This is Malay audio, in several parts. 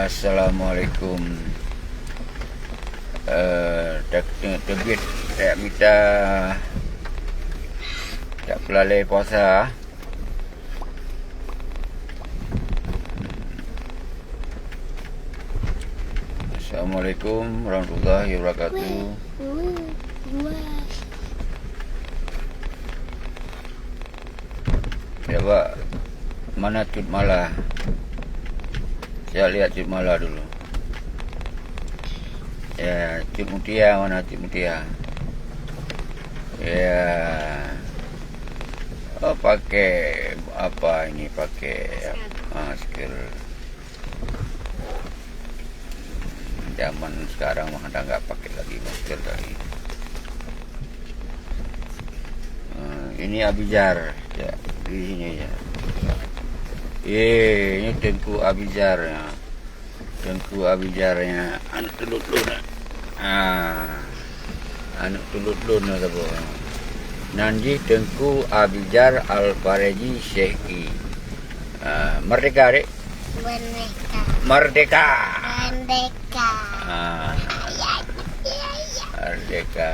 Assalamualaikum. Terbit tak minta tak pelalai puasa. Assalamualaikum warahmatullahi wabarakatuh. Ya Pak, mana Cut Mala? Saya lihat Cut Mala dulu. Ya, Cut Mutia, mana Cut Mutia? Ya. Oh, pakai apa ini? Pakai masker. Zaman sekarang mah dah nggak pakai lagi masker kali. Ini Abizar ya, di sini ya. Ini Tengku Abizar ya. Tengku Abizarnya anak Tuludlun. Anak Tuludlun apa? Nanti Tengku Abizar Al-Fareji Syekhi. Merdeka, Dek. Merdeka. Merdeka. Merdeka.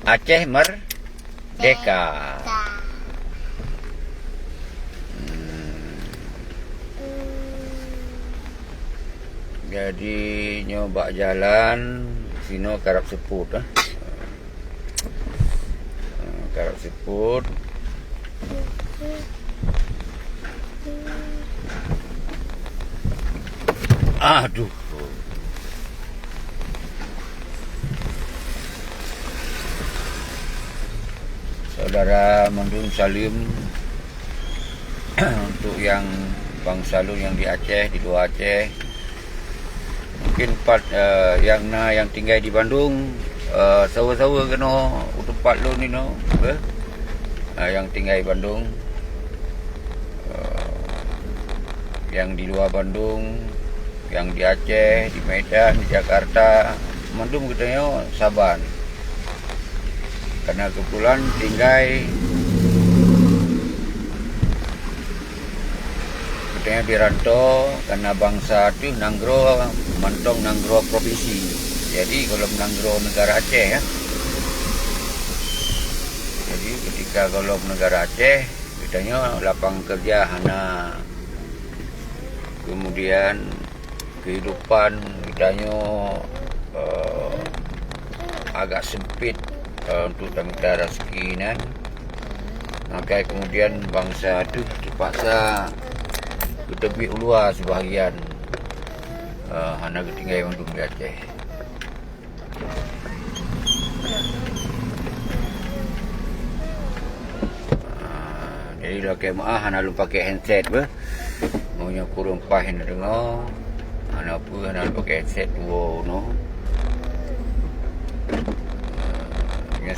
Aceh merdeka. Jadi nyoba jalan sino karap seput karap seput. Aduh. Saudara Mandung Salim, untuk yang Bang Salun yang di Aceh, di luar Aceh, mungkin yang tinggal di Bandung, sawa-sawa kena tempat lu ni no, yang tinggal di Bandung, yang di luar Bandung, yang di Aceh, di Medan, di Jakarta, Mandung katanya Saban. Karena kebetulan tinggal katanya di rantau, karena bangsa tu Nanggro, Mantong Nanggro provinsi. Jadi kalau Nanggro negara Aceh ya. Jadi ketika kalau negara Aceh, katanya lapang kerja hana, kemudian kehidupan katanya agak sempit untuk minta rezeki nan. Maka kemudian bangsa itu terpaksa ke tepi luar sebahagian hana ketinggai Bandung di Aceh. Jadi dah kemah hana lu pakai handset ber. Maunya kurang pahin dengar. Hana apa hana lu pakai handset dua no.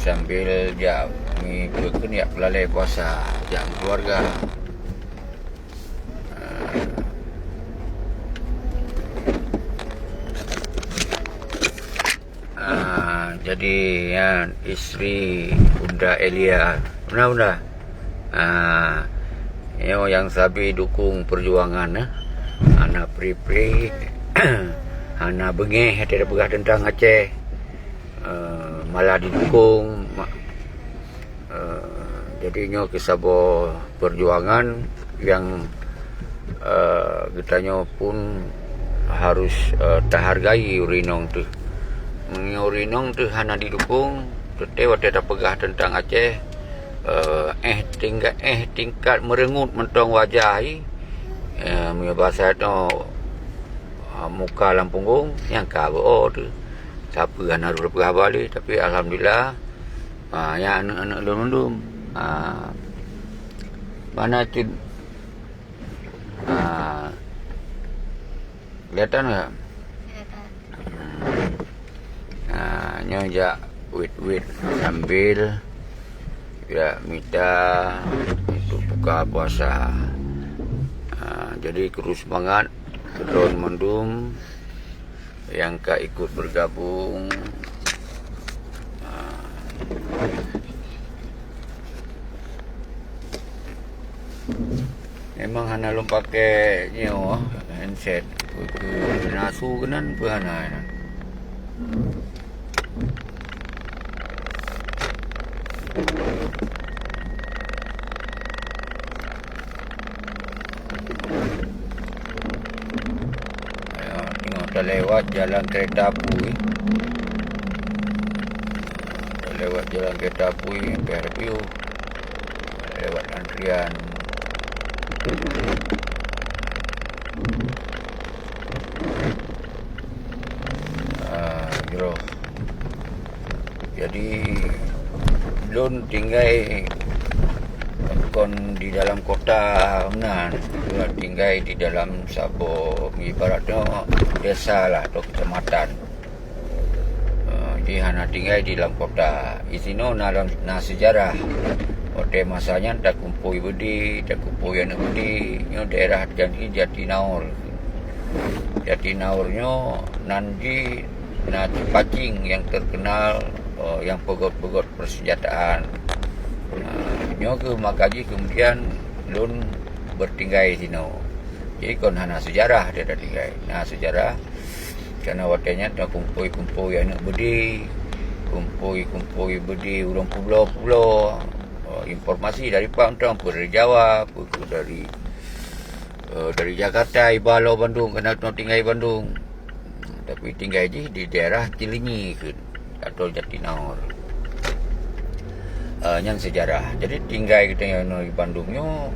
Sambil dia mengikutkan ya pelalai puasa jam keluarga. Jadi ya, isteri Bunda Elia, Bunda. Yang sabi dukung perjuangan anak pri-pri anak bengeh tidak begah tentang Aceh. Malah didukung, jadinya kisah perjuangan yang kitanya pun harus terhargai urinong tu. Urinong tu hana didukung, tetewa tidak pegah tentang Aceh, tingkat merengut mentong wajah punya bahasa tu muka lampunggung yang kabo tu. Siapa yang harus berapa balik, tapi alhamdulillah yang anak-anak lum-lum mana tu kelihatan tak? Nyojak wait sambil ya minta untuk buka puasa. Jadi terus semangat kedon Mandung yang ikut bergabung. Memang hana lu pakai handset ke nasu kenan perhana. Tengok dah lewat jalan kereta api. Dah lewat jalan kereta api PRPU. Lewat antrian. Jero. Jadi belum tinggal kon di dalam kota Menan, tinggal di dalam sabo ibaratnya desa lah atau kecamatan. Jadi hana tinggal di dalam kota. Isino na sejarah. Ode masanya tak kumpul budi, tak kumpul yang budi. Nyo daerah Jatinaur. Jatinaurnya nanti na Cipacing yang terkenal yang pegot-pegot persenjataan. Nyo ke Makaji kemudian lun bertinggai sino. Jadi kon hana sejarah dia dah tinggai. Nah sejarah karena watenya tak kumpul yang budi, kumpul budi urang pulau-pulau. Informasi dari Pantang, dari Jawa, dari Jakarta, Ibalo, Bandung, kena tinggal Bandung. Tapi tinggal je di daerah Cilinyi atau Jatinaur. Yang sejarah. Jadi tinggal kita yang di Bandungnya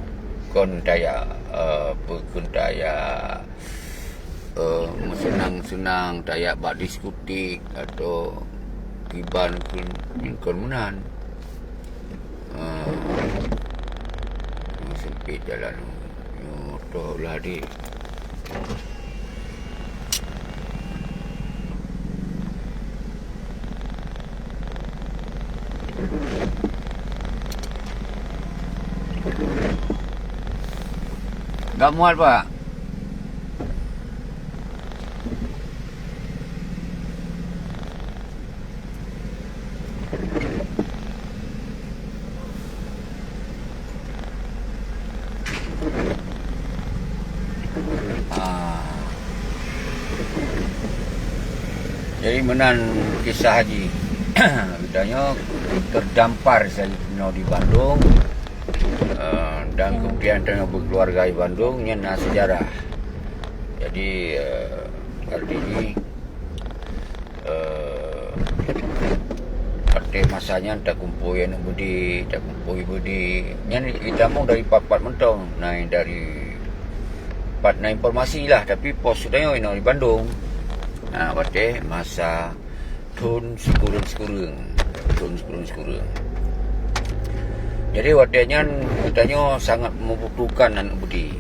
kon daya senang-senang daya bak diskutik atau iban kon Menan. Sempit jalan tu lah di. Tak muat pak. Jadi Menan kisah haji. Bedanya terdampar saya di Bandung. Dan kemudian tengah berkeluarga di Bandung nyena sejarah. Jadi artinya pada masanya tak kumpul yang budi, tak kumpul budi. Yang itamong dari papat mentong, naik dari pat na informasi lah, tapi pos sudah di Bandung. Nah, pada masa tahun sekurang-sekurang. Jadi wadahnya katanya sangat membutuhkan anak budi.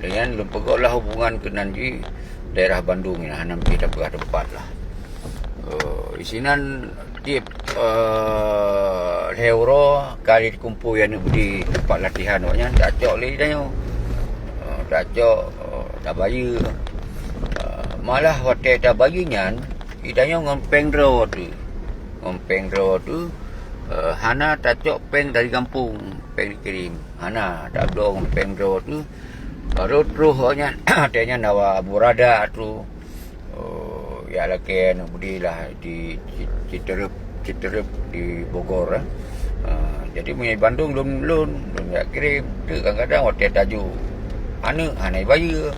Dengan lempegoklah hubungan ke nanti daerah Bandung ini, hanam kita berada tempat lah. Isinan tip Heuro kali kumpul yang budi tempat latihan waknya tak cok lagi tanya. Tak cok, tak bayar. Malah hotel tak bayarnya, idanya ngompeng draw tu. Hana tak cok peng dari kampung, peng dikirim. Hana tak belum peng draw tu. Baru terus hanya adanya nawa burada tu. Ya laki budi lah di Citerep di Bogor. Jadi punya Bandung belum nak kirim. Tu kadang-kadang hotel taju. Hana bayar.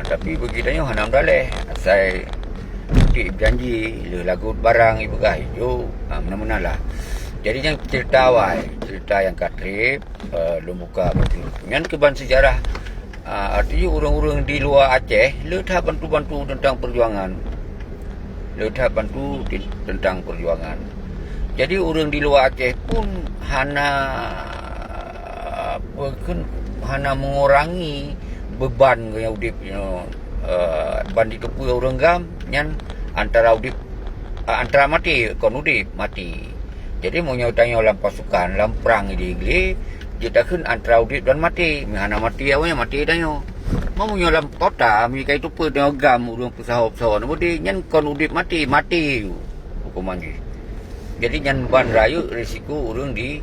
Tapi begitanya hanam daleh. Saya bukti berjanji lagu barang ibu gah hijau. Mana-mana lah. Jadi yang cerita awal, cerita yang katrip, buka betul. Yang keban sejarah, artinya orang-orang di luar Aceh, letah bantu-bantu tentang perjuangan. Jadi orang di luar Aceh pun hana mengurangi beban yang udip bandi kepu orang gam nyan antara mati. Jadi mau nyatanya dalam pasukan, dalam perang ini kita kan antara udip dan mati. Hana mati awalnya mati danyo. Mau dalam kota, mereka itu pun dengan gam urang pesawat-pesawat. Kemudian nyan kon udip mati hukuman ni. Jadi nyan ban rayu risiko urang di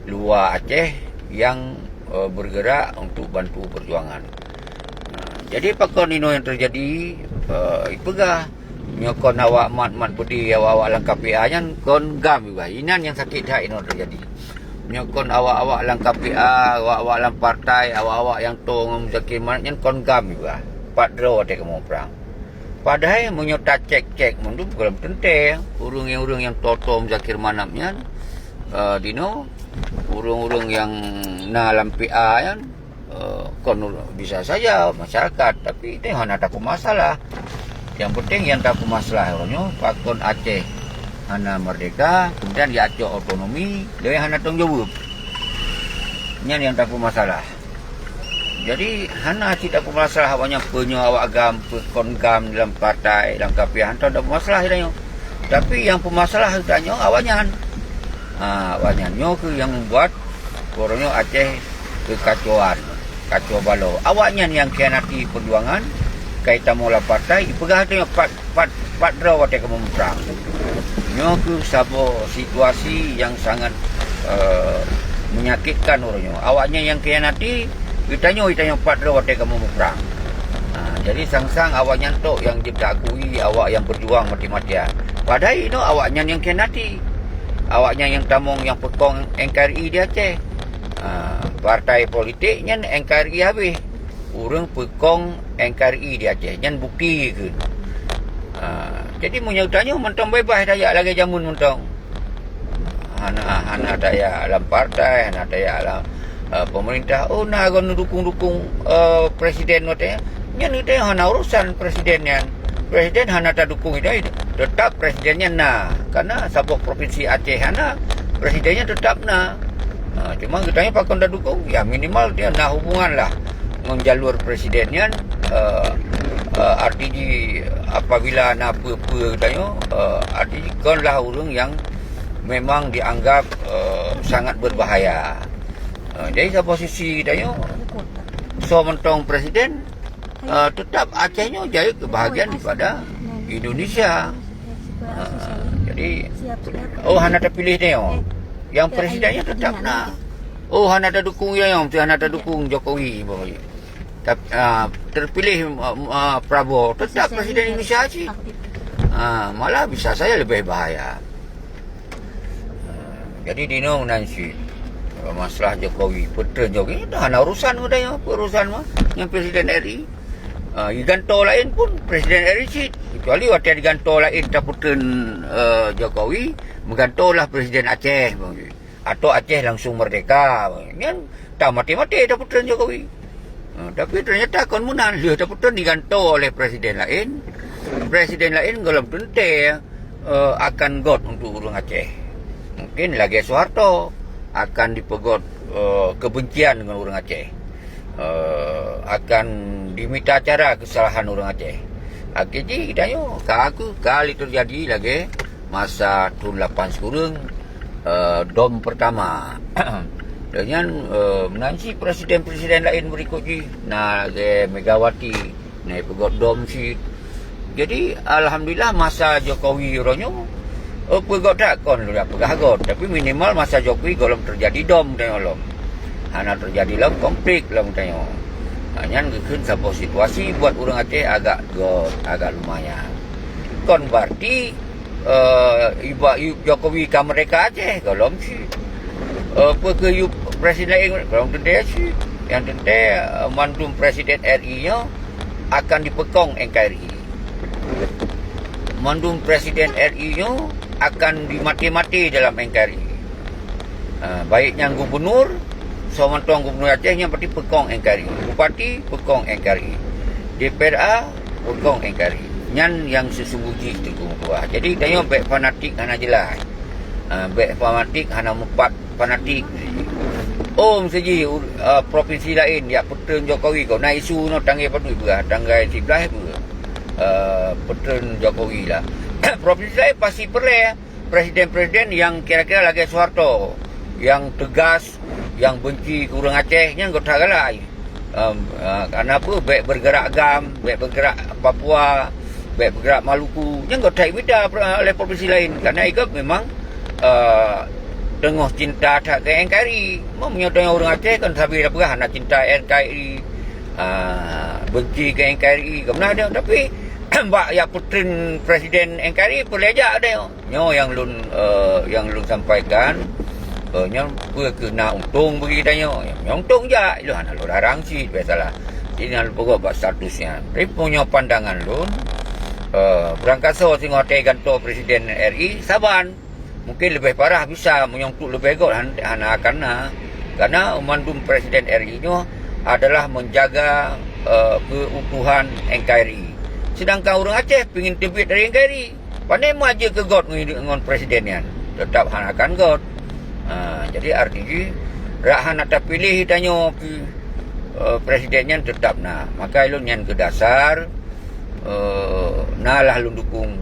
luar Aceh yang bergerak untuk bantu perjuangan. Jadi pakon ino yang terjadi ipegah nyokon awak mat pedi awak lang KPA nyan kon gam juga. Inan yang sakit hak ino terjadi. Nyokon awak lang KPA, awak lang partai, awak yang tong Zakir Manap nyan kon gam juga. Padro te kamu perang. Padahal menyota cek mundur belum tente urung yang toto Zakir Manap nyan dino urung yang na lam PA yan kon bisa saja masyarakat, tapi itu hana tak masalah. Yang penting yang tak masalah orangnya pakon Aceh hana merdeka, kemudian di Aceh otonomi, dia hana tanggung jawab. Yang tak masalah. Jadi hana tidak masalah awaknya penyo awak agam, kon gam dalam partai, dalam KPA tak masalah dia. Tapi yang pemasalah tanya awaknya. Awaknya ke yang membuat orangnya Aceh kekacauan. Kacau balau. Awaknya yang kianati perjuangan kaitan mula partai pegah tu pat draw wate kamu perang. Nyoku sabo situasi yang sangat menyakitkan orangnya. Awaknya yang kianati itanya pat draw wate kamu perang. Jadi sang-sang awaknya tok yang didakui awak yang berjuang mati-matian. Padahal itu awaknya yang kianati. Awaknya yang tamong yang pekong NKRI di Aceh. Partai politiknya NKRI habis. Urang pekong NKRI di Aceh. Yang bukti ke. Jadi menyautannya mentang bebas dayak lagi jamun mentang. Hana dayak dalam partai, hana dayak dalam pemerintah. Oh nak akan dukung presiden katanya. Yang itu hana urusan presidennya. Presiden hana tak dukung itu. Tetap presidennya karena sabuk provinsi Aceh hana presidennya tetap cuma katanya pakon dah dukung ya minimal dia hubungan lah dengan jalur presidennya RTG apabila apa-apa katanya RTG kon lah orang yang memang dianggap sangat berbahaya. Jadi sa posisi katanya so mentong presiden tetap Acehnya jadi kebahagiaan daripada Indonesia. Jadi hana terpilih dia. Yang presidennya tetap hana ada dukung hana ada dukung Jokowi. Tapi terpilih Prabowo tetap presiden Indonesia sih. Malah bisa saya lebih bahaya. Jadi dino nanti masalah Jokowi, peta Jokowi itu hana urusan katanya, urusan mah yang presiden RI. Diganto lain pun presiden RI sih, kecuali waktu diganto lain taputan Jokowi, menggantolah presiden Aceh atau Aceh langsung merdeka. Yang tak mati-mati taputan Jokowi. Tapi ternyata konmunan dia taputan diganto oleh presiden lain. Presiden lain belum tentu akan got untuk orang Aceh. Mungkin lagi Soeharto akan dipegot kebencian dengan orang Aceh. Akan diminta cara kesalahan orang Aceh. Akhirnya kitanya aku kali terjadi lagi masa tahun 8 sekurang dom pertama. Dengan menansi presiden-presiden lain berikutnya lagi Megawati naik pegot dom si. Jadi alhamdulillah masa Jokowi orangnya pegot tak kon sudah pegagot, tapi minimal masa Jokowi golong terjadi dom tengok hana terjadilah konflik lah mutanya. Hanya kekin satu situasi buat orang Aceh agak lumayan. Kon berarti Jokowi ke mereka Aceh kalau sih ke presiden lain kalau tentu sih yang tentu mantum presiden RI-nya akan dipekong NKRI. Mantum presiden RI-nya akan dimati-mati dalam NKRI. Baiknya gubernur Somantuang Gubernur Acehnya berarti pekong NKRI. Bupati pekong NKRI. DPRA pekong NKRI. Nyan yang sesungguhnya itu kuah. Jadi tanya baik fanatik hana jelas. Baik fanatik hana empat fanatik. Mesti provinsi lain dia petun Jokowi kau na isu no tanggai padu juga tanggai 11 tu. Petun Jokowi lah. Provinsi lain pasti perlu presiden-presiden yang kira-kira lagi Soeharto yang tegas, yang benci kurang Aceh, yang kau tak kalah. Karena apa? Baik bergerak Agam, baik bergerak Papua, baik bergerak Maluku, yang kau tak beda oleh provinsi lain. Karena itu memang tengah cinta tak ke NKRI. Menyatakan orang Aceh kan sabi apa nak cinta NKRI. benci ke NKRI ke mana dia, tapi bak ya putrin presiden NKRI boleh aja ada nyo yang lun sampaikan nyo kena untung bagi tanya nyo untung je lu ana lu larang sih biasalah ini lu pokok bak statusnya tapi punya pandangan lun berangkaso tengok ganto presiden RI Saban mungkin lebih parah bisa menyongkut lebih gol karena mandu presiden RI nyo adalah menjaga keutuhan NKRI. Sedangkan orang Aceh pingin tebit dari NKRI. Pandai maju ke God dengan presidennya. Tetap hanakan God. Jadi artinya rak hana tak pilih tanya presidennya tetap nah. Maka ilun yang ke dasar nalah lu dukung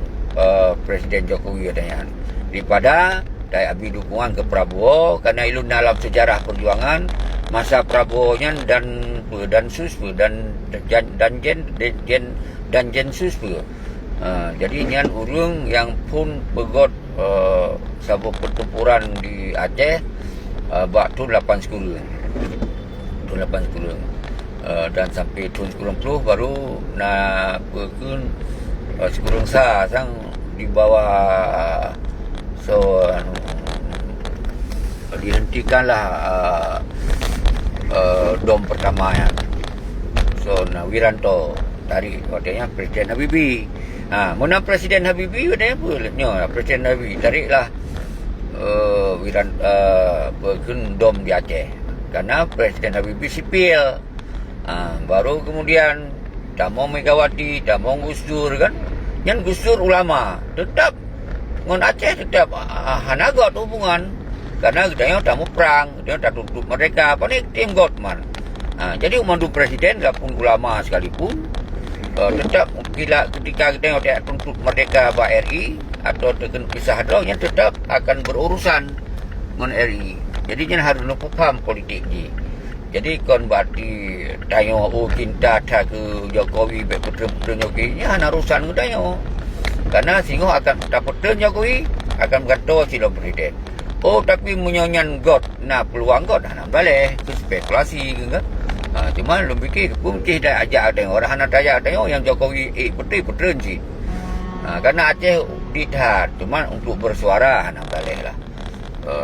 Presiden Jokowi adanya. Daripada daya abi dukungan ke Prabowo karena ilun dalam sejarah perjuangan masa Prabowo-nya dan sus dan Jensus pun. Jadi nyan urung yang pun begot sabu pertempuran di Aceh bak tu 8 sekulu. Dan sampai tahun 90 baru nak berkun sekurang sang di bawah dihentikanlah dom pertama ya. Wiranto tarik katanya Presiden Habibie. Mana Presiden Habibie katanya apa? Presiden Habibie tariklah berkun dom di Aceh. Karena Presiden Habibie sipil. Baru kemudian Damo Megawati, Damo Gus Dur kan. Yang Gus Dur ulama. Tetap dengan Aceh tetap hanagot hubungan. Karena katanya tamu perang, dia tak tuntut mereka. Apa ni tim Gottman. Jadi umandu presiden walaupun ulama sekalipun tetap ketika kita tidak tuntut merdeka RI atau dengan pisah dong yang tetap akan berurusan dengan RI. Jadi jangan harus lupa paham politik ni. Jadi kon berarti tanya cinta tak ke Jokowi betul-betul Jokowi ni hanya urusan tanya. Karena sehingga akan dapat Jokowi akan berkata sila presiden. Tapi menyonyan God nah peluang God nak balik ke spekulasi ke kan. Cuma lu fikir mungkin dah ajak ada orang nak tanya ada yang Jokowi betul sih. Karena Aceh ditahan cuma untuk bersuara nak balik lah.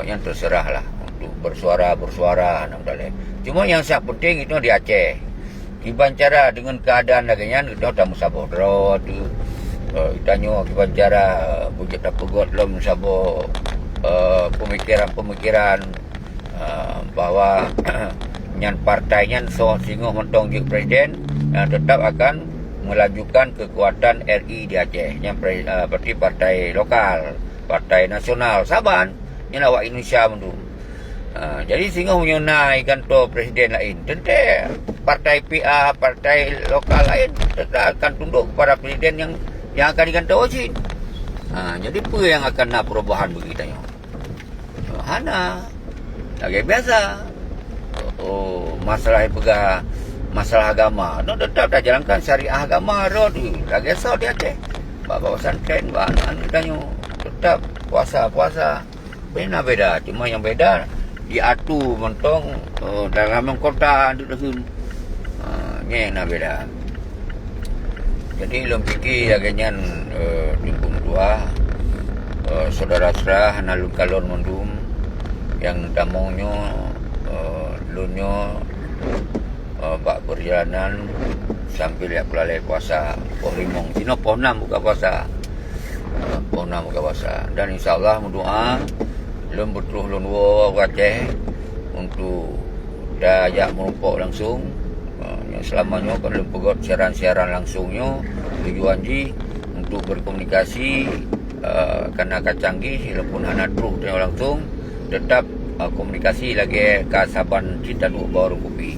Yang terserah lah untuk bersuara nak balik. Cuma yang sangat penting itu di Aceh. Kiban cara dengan keadaan laganya kita dah musabah draw tu. Tanya kiban cara bujut dah pegot lom musabah pemikiran bahwa yang partainya sehingga mentong je presiden tetap akan melajukan kekuatan RI di Aceh yang berarti partai lokal, partai nasional Saban yang awak Indonesia mendu. Jadi sehingga menyunaikan to presiden lain tentu partai PA, partai lokal lain tetap akan tunduk kepada presiden yang akan digantung Wajib. Jadi apa yang akan nak perubahan begitanya? Hana lagi biasa. Masalah agama. Tetap dah jalankan syariah agama tu. Lagi esok dia Aceh. Bawa pesantren, bawa anak tanya. Tetap puasa. Beda. Cuma yang beda diatur mentong dalam kota tu dah. Ni nak beda. Jadi lom fikir agaknya timbung dua saudara-saudara hana lun kalon mendum yang damonyo lunyo bak perjalanan sambil ya pelalai puasa poh limong sino poh 6 buka puasa dan insyaallah mendoa lun betul lun wo Aceh untuk daya merumpok langsung selamanya kan lun pegot siaran langsungnya tujuan ji untuk berkomunikasi karena canggih walaupun hana terus langsung tetap komunikasi lagi ke Saban Cinta Duk baru kopi.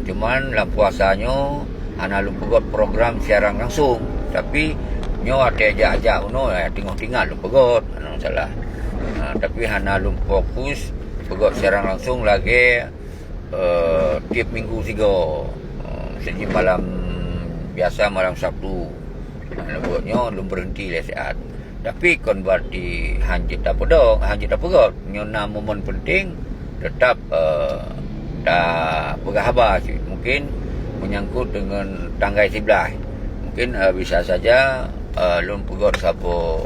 Cuman dalam puasanya hana lu pegot program siaran langsung tapi nyo ada ajak uno tengok-tengok lu pegot salah. Tapi hana lu fokus pegot siaran langsung lagi tiap minggu 3 sejak malam biasa malam Sabtu. Buatnya lu berhenti le saat. Tapi kon berarti hanjit tak pegot nyona momen penting tetap dah berhabar sih. Mungkin menyangkut dengan tanggai sebelah. Mungkin bisa saja lun pegot sabo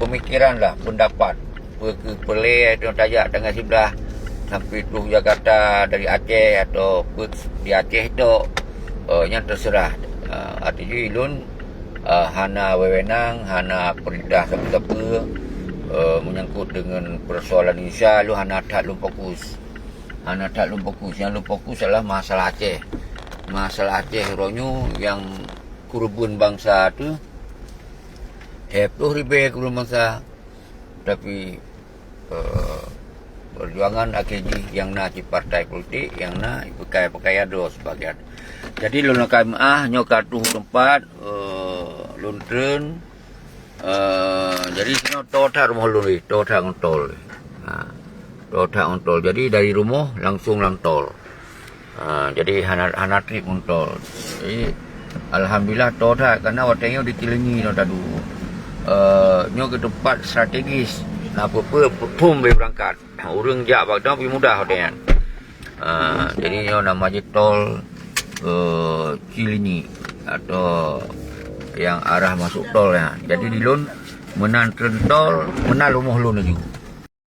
pemikiran lah, pendapat pelai itu tajak tanggai sebelah sampai tu Jakarta dari Aceh atau di Aceh itu yang terserah. Artinya lun hana wewenang, hana perintah siapa-siapa menyangkut dengan persoalan Indonesia. Lu hana tak lu fokus. Yang lu fokus adalah masalah Aceh. Masalah Aceh ronyo yang kurban bangsa tu 70,000 kurban bangsa. Tapi perjuangan AKJ yang nak di partai politik, yang nak pakai ado sebagian. Jadi lu nak nyok katuh tempat luntren. Jadi kena total rumah lu ni, total ngontol. Total ngontol. Jadi dari rumah langsung lang tol. Jadi hana trip ngontol. Jadi alhamdulillah total karena watengnya ditilengi no tadu. Nyok ke tempat strategis. Apa-apa pum boleh berangkat. Orang jak bagdang pergi mudah hotelnya. Jadi nyok nama je tol Cilinyi atau yang arah masuk tol ya. Jadi di lun menan tol, menal rumah lun juga.